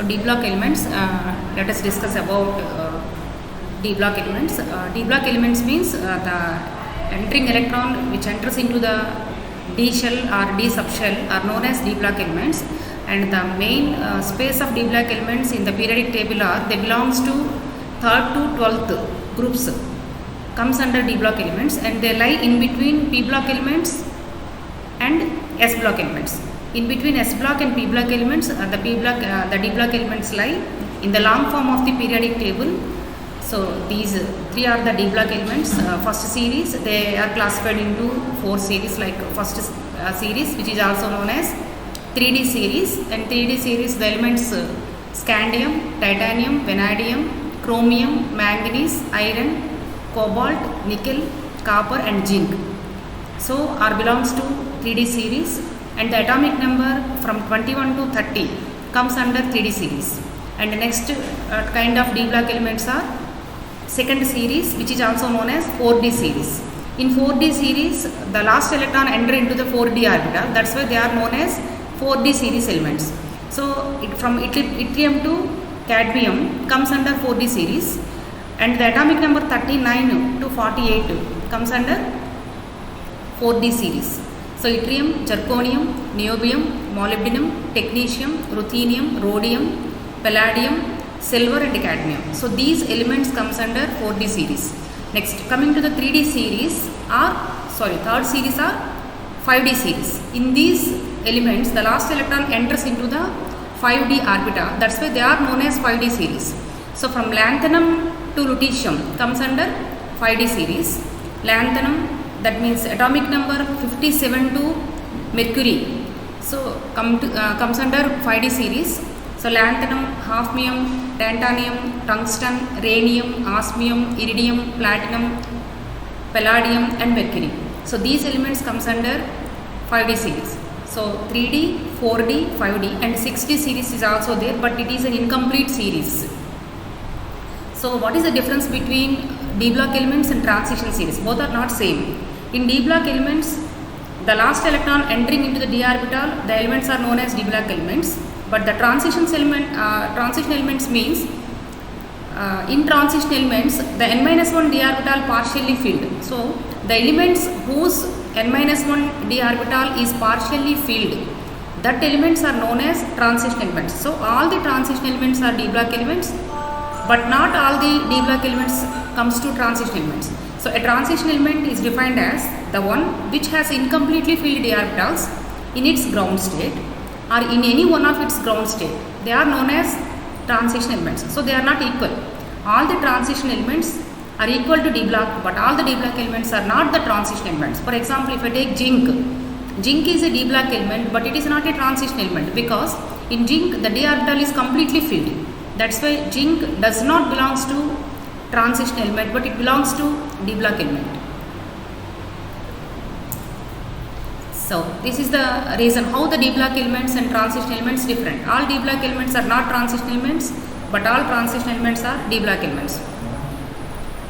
d block elements, let us discuss about d block elements. D block elements means the entering electron which enters into the d shell or d subshell are known as d block elements, and the main space of d block elements in the periodic table are they belongs to 3rd to 12th groups comes under d block elements, and they lie in between p block elements and s block elements. In between S block and P block elements, the D block elements lie in the long form of the periodic table. So these three are the D block elements. First series, they are classified into 4 series, like first series, which is also known as 3D series. And 3D series, the elements scandium, titanium, vanadium, chromium, manganese, iron, cobalt, nickel, copper and zinc. So are belongs to 3D series. And the atomic number from 21 to 30 comes under 3D series. And the next kind of D block elements are second series, which is also known as 4D series. In 4D series, the last electron enter into the 4D orbital. That's why they are known as 4D series elements. So from yttrium to cadmium comes under 4D series, and the atomic number 39 to 48 comes under 4D series. So yttrium, zirconium, niobium, molybdenum, technetium, ruthenium, rhodium, palladium, silver and cadmium. So these elements comes under 4D series. Next, coming to the 3D series third series are 5D series. In these elements, the last electron enters into the 5D orbital. That's why they are known as 5D series. So from lanthanum to lutetium comes under 5D series. Lanthanum, that means atomic number 57 to mercury, so comes under 5D series. So lanthanum, hafnium, titanium, tungsten, rhenium, osmium, iridium, platinum, palladium and mercury. So these elements comes under 5D series. So 3D, 4D, 5D and 6D series is also there, but it is an incomplete series. So what is the difference between D block elements and transition series? Both are not same. In D block elements, the last electron entering into the d orbital, the elements are known as D block elements. But the transition elements means in transition elements, the n-1 d orbital partially filled. So the elements whose n-1 d orbital is partially filled, that elements are known as transition elements. So all the transition elements are D block elements, but not all the D block elements comes to transition elements. So a transition element is defined as the one which has incompletely filled d orbitals in its ground state or in any one of its ground state. They are known as transition elements. So they are not equal. All the transition elements are equal to D block, but all the D block elements are not the transition elements. For example, if I take zinc, zinc is a D block element, but it is not a transition element because in zinc the d orbital is completely filled. That's why zinc does not belongs to transition element, but it belongs to D block element. So this is the reason how the D block elements and transition elements different. All D block elements are not transition elements, but all transition elements are D block elements.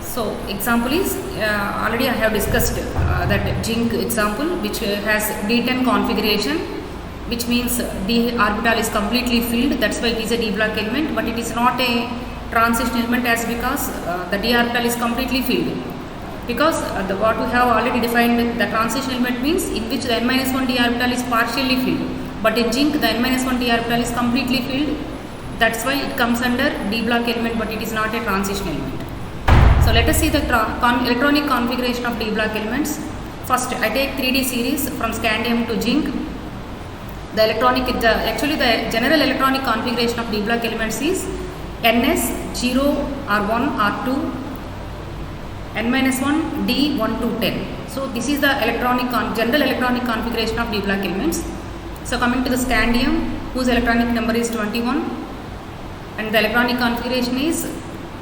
So example is already I have discussed that zinc example, which has D10 configuration, which means d orbital is completely filled. That's why it is a D block element, but it is not a transition element as because the d orbital is completely filled. Because what we have already defined, the transition element means in which the n-1 d orbital is partially filled, but in zinc the n-1 d orbital is completely filled. That's why it comes under D block element, but it is not a transition element. So let us see the electronic configuration of D block elements. First, I take 3D series from scandium to zinc. The general electronic configuration of D block elements is NS 0 or 1 or 2, n-1 D 1 to 10. So this is the general electronic configuration of D block elements. So coming to the scandium, whose electronic number is 21, and the electronic configuration is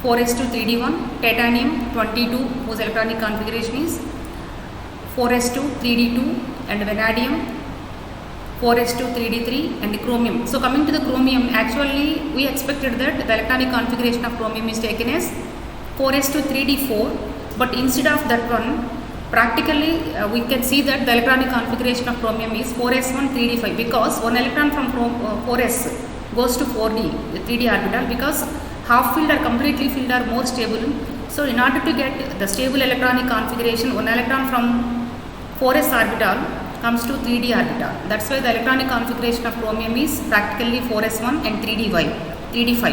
4s2 3d1, titanium 22, whose electronic configuration is 4s2 3d2, and vanadium 4s2 3d3 and chromium. So coming to the chromium, actually we expected that the electronic configuration of chromium is taken as 4s2 3d4, but instead of that one, practically we can see that the electronic configuration of chromium is 4s1 3d5, because one electron from 4s goes to 4d, the 3d orbital, because half filled or completely filled are more stable. So in order to get the stable electronic configuration, one electron from 4s orbital comes to 3d orbital. That's why the electronic configuration of chromium is practically 4s1 and 3d5.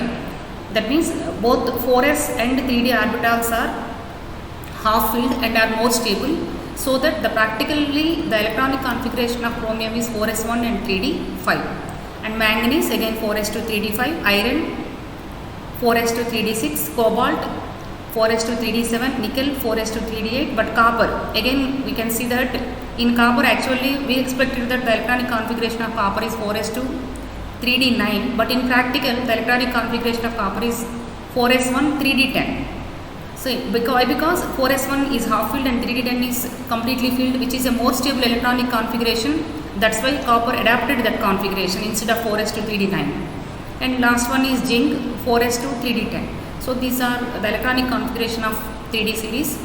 That means both 4s and 3d orbitals are half filled and are more stable, so that practically the electronic configuration of chromium is 4s1 and 3d5. And manganese again 4s to 3d5, iron 4s to 3d6, cobalt 4s to 3d7, nickel 4s to 3d8. But copper, again we can see that in copper actually we expected that the electronic configuration of copper is 4s to 3d9, but in practical the electronic configuration of copper is 4s1 3d10. So because 4s1 is half filled and 3d10 is completely filled, which is a more stable electronic configuration, that's why copper adapted that configuration instead of 4s to 3d9. And last one is zinc, 4s to 3d10. So these are the electronic configuration of 3d series.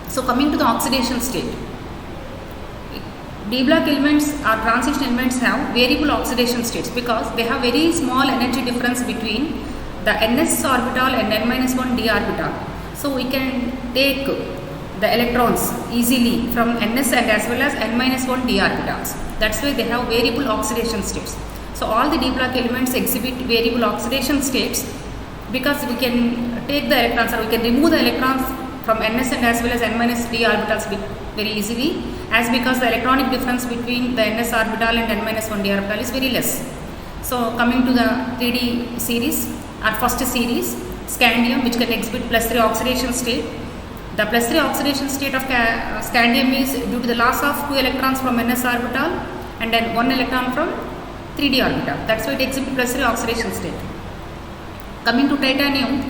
So coming to the oxidation state, d block elements or transition elements have variable oxidation states because they have very small energy difference between the ns orbital and n-1 d orbital. So we can take the electrons easily from ns and as well as n-1 d orbitals. That's why they have variable oxidation states. So all the d block elements exhibit variable oxidation states because we can take the electrons or we can remove the electrons from ns and as well as n-d orbitals very easily, as because the electronic difference between the ns orbital and n-1 d orbital is very less. So coming to the 3d series, our first series, scandium, which can exhibit +3 oxidation state. The +3 oxidation state of scandium is due to the loss of 2 electrons from ns orbital and then 1 electron from 3d orbital. That's why it exhibits +3 oxidation state. Coming to titanium,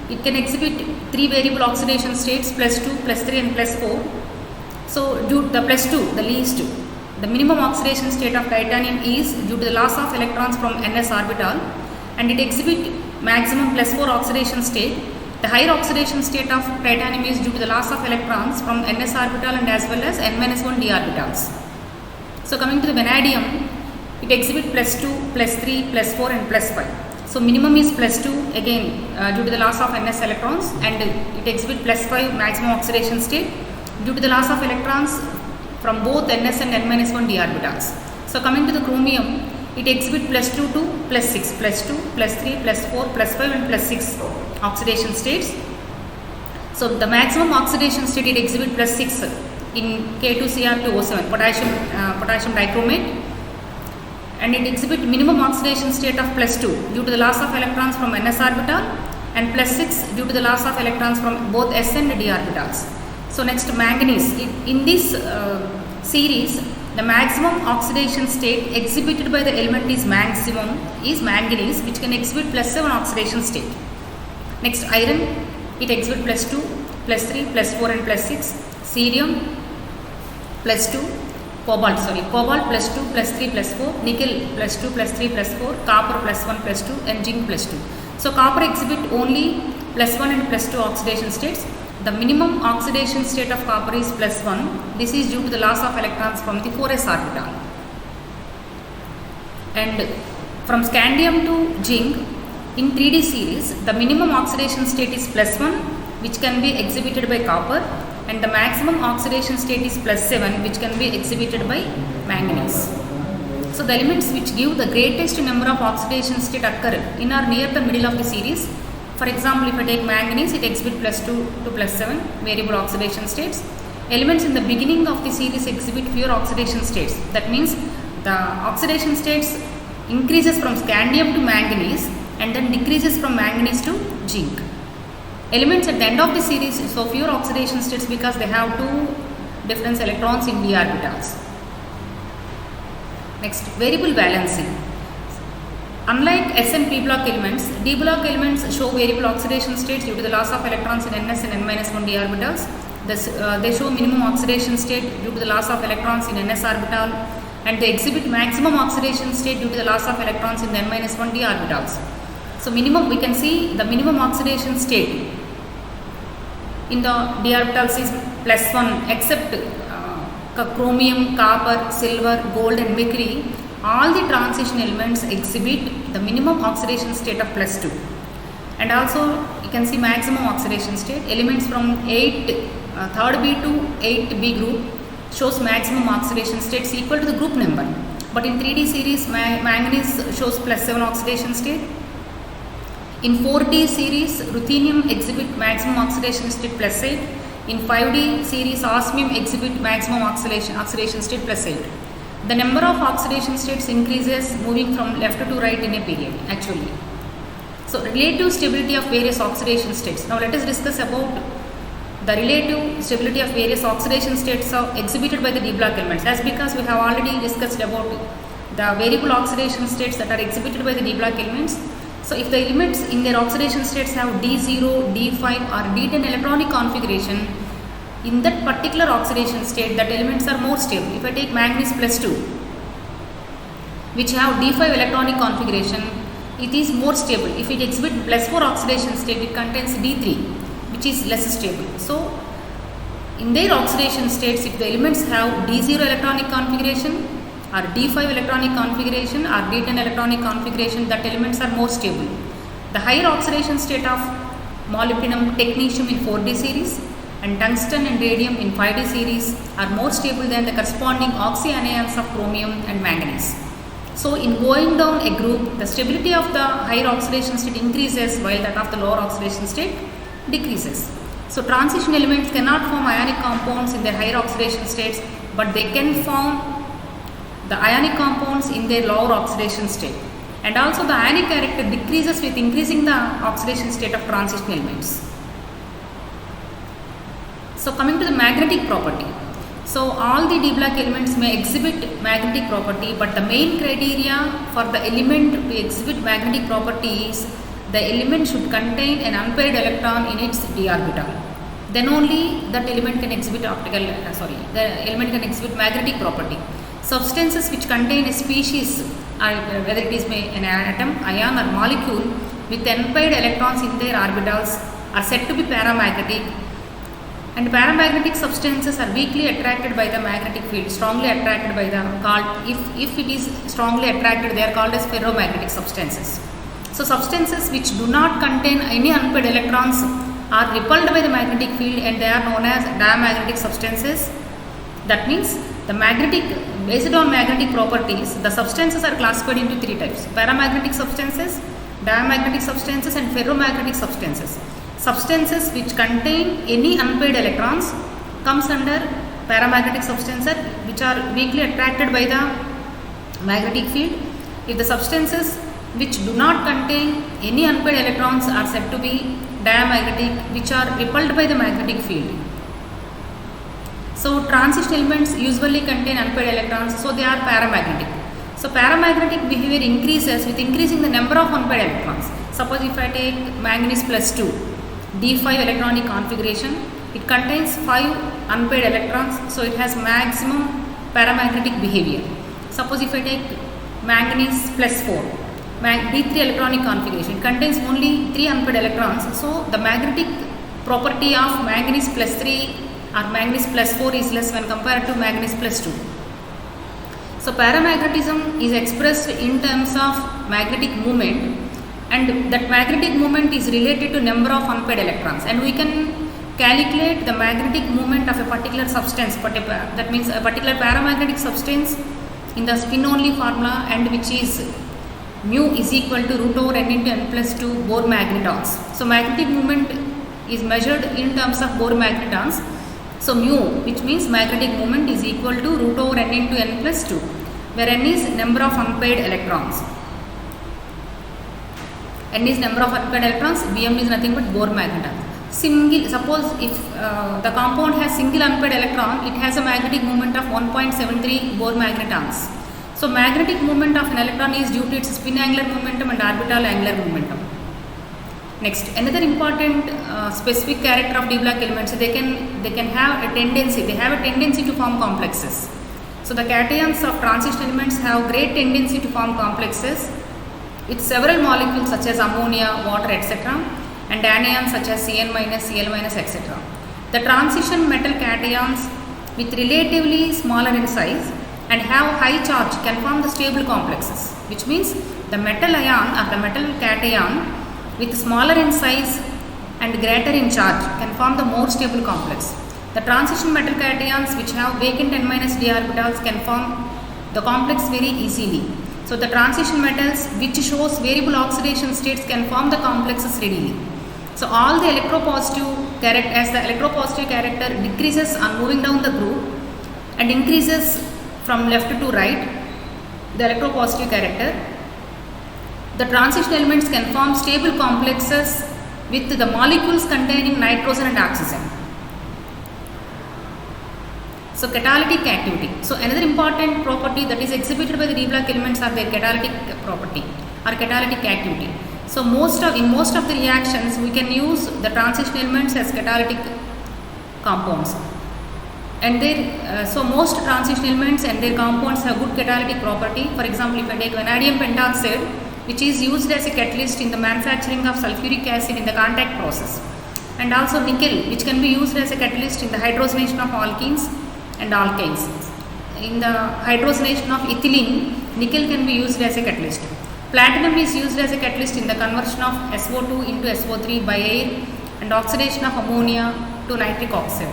it can exhibit 3 variable oxidation states, +2, +3 and +4. So due to the +2, the least, the minimum oxidation state of titanium is due to the loss of electrons from ns orbital, and it exhibits maximum +4 oxidation state. The higher oxidation state of titanium is due to the loss of electrons from ns orbital and as well as n-1 d orbitals. So coming to the vanadium, it exhibits +2, +3, +4 and +5. So minimum is +2 again due to the loss of ns electrons, and it exhibits +5 maximum oxidation state due to the loss of electrons from both ns and n-1 d orbitals. So coming to the chromium, it exhibits +2 to +6, +2, +3, +4, +5 and +6 oxidation states. So the maximum oxidation state it exhibits +6 in K2Cr2O7, potassium dichromate, and it exhibits minimum oxidation state of +2 due to the loss of electrons from ns orbital and +6 due to the loss of electrons from both s and d orbitals. So next, manganese. In this series, the maximum oxidation state exhibited by the element is manganese, which can exhibit +7 oxidation state. Next, iron, it exhibits +2, +3, +4 and +6. Cerium +2, cobalt +2, +3, +4, nickel +2, +3, +4, copper +1, +2 and zinc +2. So copper exhibits only +1 and +2 oxidation states. The minimum oxidation state of copper is +1. This is due to the loss of electrons from the 4s orbital. And from scandium to zinc, in 3d series, the minimum oxidation state is +1, which can be exhibited by copper, and the maximum oxidation state is +7, which can be exhibited by manganese. So the elements which give the greatest number of oxidation state occur in or near the middle of the series. For example, if I take manganese, it exhibits +2 to +7 variable oxidation states. Elements in the beginning of the series exhibit fewer oxidation states. That means the oxidation states increases from scandium to manganese and then decreases from manganese to zinc. Elements at the end of the series show fewer oxidation states because they have 2 different electrons in d orbitals. Next, variable valency. Unlike S and P block elements, D block elements show variable oxidation states due to the loss of electrons in ns and n-1 d orbitals. They show minimum oxidation state due to the loss of electrons in ns orbital, and they exhibit maximum oxidation state due to the loss of electrons in the n-1 d orbitals. So minimum, we can see the minimum oxidation state in the d orbitals is +1, except chromium, copper, silver, gold and mercury. all the transition elements exhibit the minimum oxidation state of +2. And also you can see maximum oxidation state. Elements from 3rd B to 8B group shows maximum oxidation states equal to the group number. But in 3D series, manganese shows +7 oxidation state. In 4D series, ruthenium exhibit maximum oxidation state +8. In 5D series, osmium exhibit maximum oxidation state +8. The number of oxidation states increases moving from left to right in a period actually. So relative stability of various oxidation states. Now let us discuss about the relative stability of various oxidation states exhibited by the D block elements. That's because we have already discussed about the variable oxidation states that are exhibited by the D block elements. So if the elements in their oxidation states have D0, D5 or D10 electronic configuration, in that particular oxidation state that elements are more stable. If I take manganese +2 which have D5 electronic configuration, it is more stable. If it exhibits +4 oxidation state, it contains D3 which is less stable. So in their oxidation states, if the elements have D0 electronic configuration or D5 electronic configuration or D10 electronic configuration, that elements are more stable. The higher oxidation state of molybdenum, technetium in 4D series and tungsten and radium in 5D series are more stable than the corresponding oxyanions of chromium and manganese. So in going down a group, the stability of the higher oxidation state increases while that of the lower oxidation state decreases. So transition elements cannot form ionic compounds in their higher oxidation states, but they can form the ionic compounds in their lower oxidation state. And also the ionic character decreases with increasing the oxidation state of transition elements. So coming to the magnetic property. So all the D block elements may exhibit magnetic property, but the main criteria for the element to exhibit magnetic property is the element should contain an unpaired electron in its d orbital. Then only that element can exhibit the element can exhibit magnetic property. Substances which contain a species, whether it is an atom, ion or molecule with unpaired electrons in their orbitals are said to be paramagnetic. And paramagnetic substances are weakly attracted by the magnetic field, strongly attracted by if it is strongly attracted, they are called as ferromagnetic substances. So substances which do not contain any unpaired electrons are repelled by the magnetic field and they are known as diamagnetic substances. That means based on magnetic properties, the substances are classified into 3 types: paramagnetic substances, diamagnetic substances and ferromagnetic substances. Substances which contain any unpaired electrons comes under paramagnetic substances which are weakly attracted by the magnetic field. If the substances which do not contain any unpaired electrons are said to be diamagnetic, which are repelled by the magnetic field. So transition elements usually contain unpaired electrons, so they are paramagnetic. So paramagnetic behavior increases with increasing the number of unpaired electrons. Suppose if I take manganese +2, D5 electronic configuration, it contains 5 unpaired electrons, so it has maximum paramagnetic behavior. Suppose if I take manganese +4, D3 electronic configuration, it contains only 3 unpaired electrons, so the magnetic property of manganese +3 or manganese +4 is less when compared to manganese +2. So paramagnetism is expressed in terms of magnetic moment, and that magnetic moment is related to number of unpaired electrons, and we can calculate the magnetic moment of a particular substance, that means a particular paramagnetic substance, in the spin only formula, and which is mu is equal to √n into n plus 2 Bohr magnetons. So magnetic moment is measured in terms of Bohr magnetons. So mu, which means magnetic moment, is equal to √n into n plus 2, where n is number of unpaired electrons. N is number of unpaired electrons, Bm is nothing but Bohr magneton. Suppose if the compound has single unpaired electron, it has a magnetic moment of 1.73 Bohr magnetons. So magnetic moment of an electron is due to its spin angular momentum and orbital angular momentum. Next, another important specific character of D block elements, they can have a tendency to form complexes. So the cations of transition elements have great tendency to form complexes with several molecules such as ammonia, water, etc., and anions such as Cn-, Cl-, etc. The transition metal cations with relatively smaller in size and have high charge can form the stable complexes, which means the metal ion or the metal cation with smaller in size and greater in charge can form the more stable complex. The transition metal cations which have vacant n-d orbitals can form the complex very easily. So the transition metals which shows variable oxidation states can form the complexes readily. So all the electropositive character, as the electropositive character decreases on moving down the group and increases from left to right, the electropositive character, the transition elements can form stable complexes with the molecules containing nitrogen and oxygen. So catalytic activity. So another important property that is exhibited by the D block elements are their catalytic property or catalytic activity. So in most of the reactions we can use the transition elements as catalytic compounds. And so most transition elements and their compounds have good catalytic property. For example, if I take vanadium pentoxide, which is used as a catalyst in the manufacturing of sulfuric acid in the contact process, and also nickel, which can be used as a catalyst in the hydrogenation of alkenes and alkynes. In the hydrogenation of ethylene, nickel can be used as a catalyst. Platinum is used as a catalyst in the conversion of SO2 into SO3 by air and oxidation of ammonia to nitric oxide.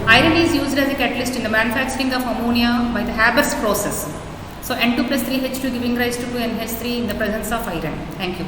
Iron is used as a catalyst in the manufacturing of ammonia by the Haber's process. So N2 plus 3H2 giving rise to 2NH3 in the presence of iron. Thank you.